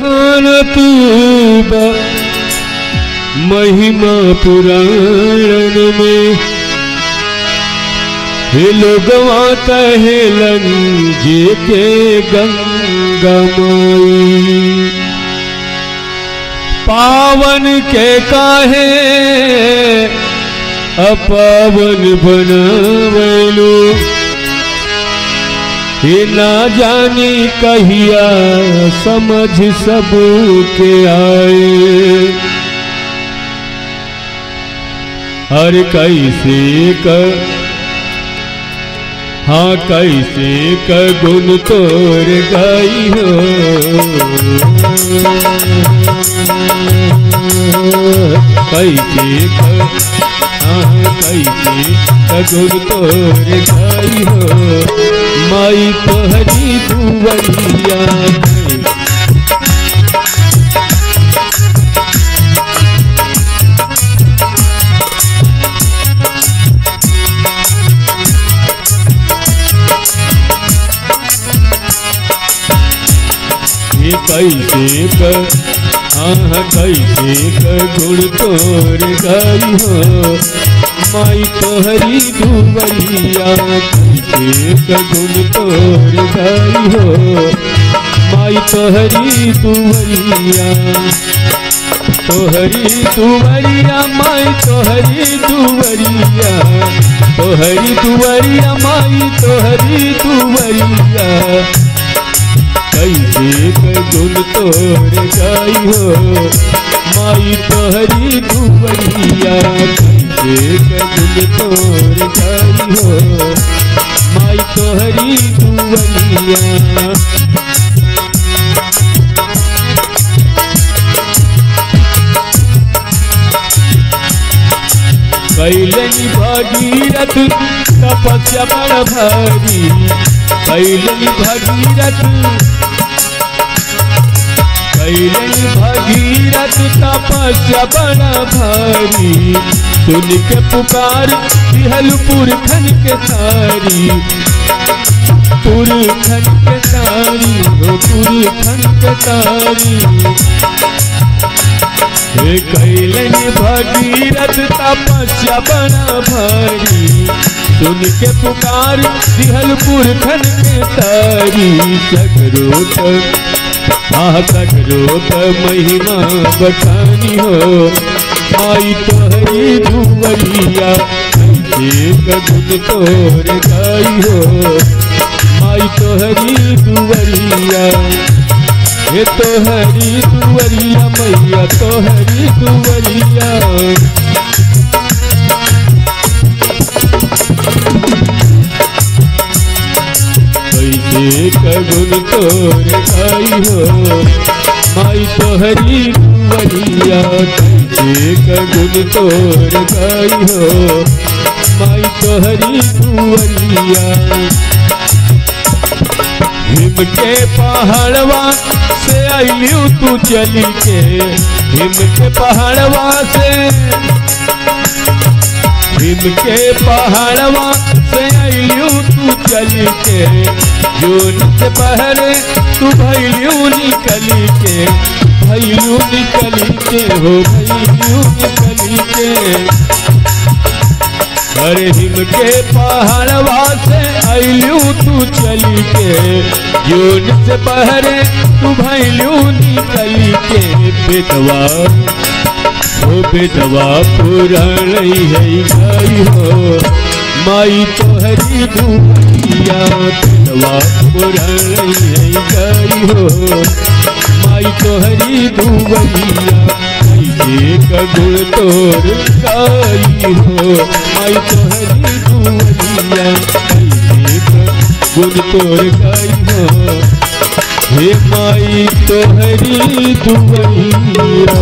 तू महिमा पुराण में हे लोगवा कहेलन जे के गंगा माई पावन के काहे अपावन बनावलो हे ना जानी कहिया समझ सब के आए हर कैसे हाँ कैसे का गुण तोर गाई हो कैसे का गुण तोर गाई हो माई तोहरी दुवरिया कैसे कैसे गुण तोर गाई हो माई तोहरी दुवरिया कैसे गुण तोर गाई हो माई तोहरी दुवरिया माई तोहरी दुवरिया माई तोहरी दुवरिया कैसे गुण तोर गाई हो माई तोहरी दुवरिया कैसे गुण तोर गाई हो माई तोहरी दुवरिया कैलनी भागीरथ तपस्या बड़ भारी कैलनी भागीरथ तपस्या बड़ा भारी सुन के पुकार दिहल पुरखन के तारी पुरखन के तारी हो पुरखन के तारी कैलनी भागीरथ तपस्या बड़ा भारी सुन के पुकार दिहल पुरखन के तारी सगरो महिमा बखानी हो माई तोहरी दुवरिया कैसे गुण तोर गाई हो माई तोहरी दुवरिया हे तोहरी दुवरिया मैया तोहरी दुवरिया कैसे गुण तोर गाई हो माई तोहरी दुवरिया कैसे गुण तोर गाई हो माई तोहरी दुवरिया हिम के पहाड़वा से आइलियो तू चली के हिम के पहाड़वा से आइलियो तू चली के जोन से बहरे तू भैलियो निकली के हो भैलियो निकली के अरे हिम के पहाड़वा से आइलियो तू चली के जोन से बहरे तू भैलियो निकली के बेटवा पुराण है गाई हो माई तोहरी दुवरिया बेटवा पुराण है गाई हो माई तोहरी दुवरिया कैसे गुण तोर गाई हो माई तोहरी दुवरिया कैसे गुण तोर गाई हो हे माई तोहरी दुवरिया।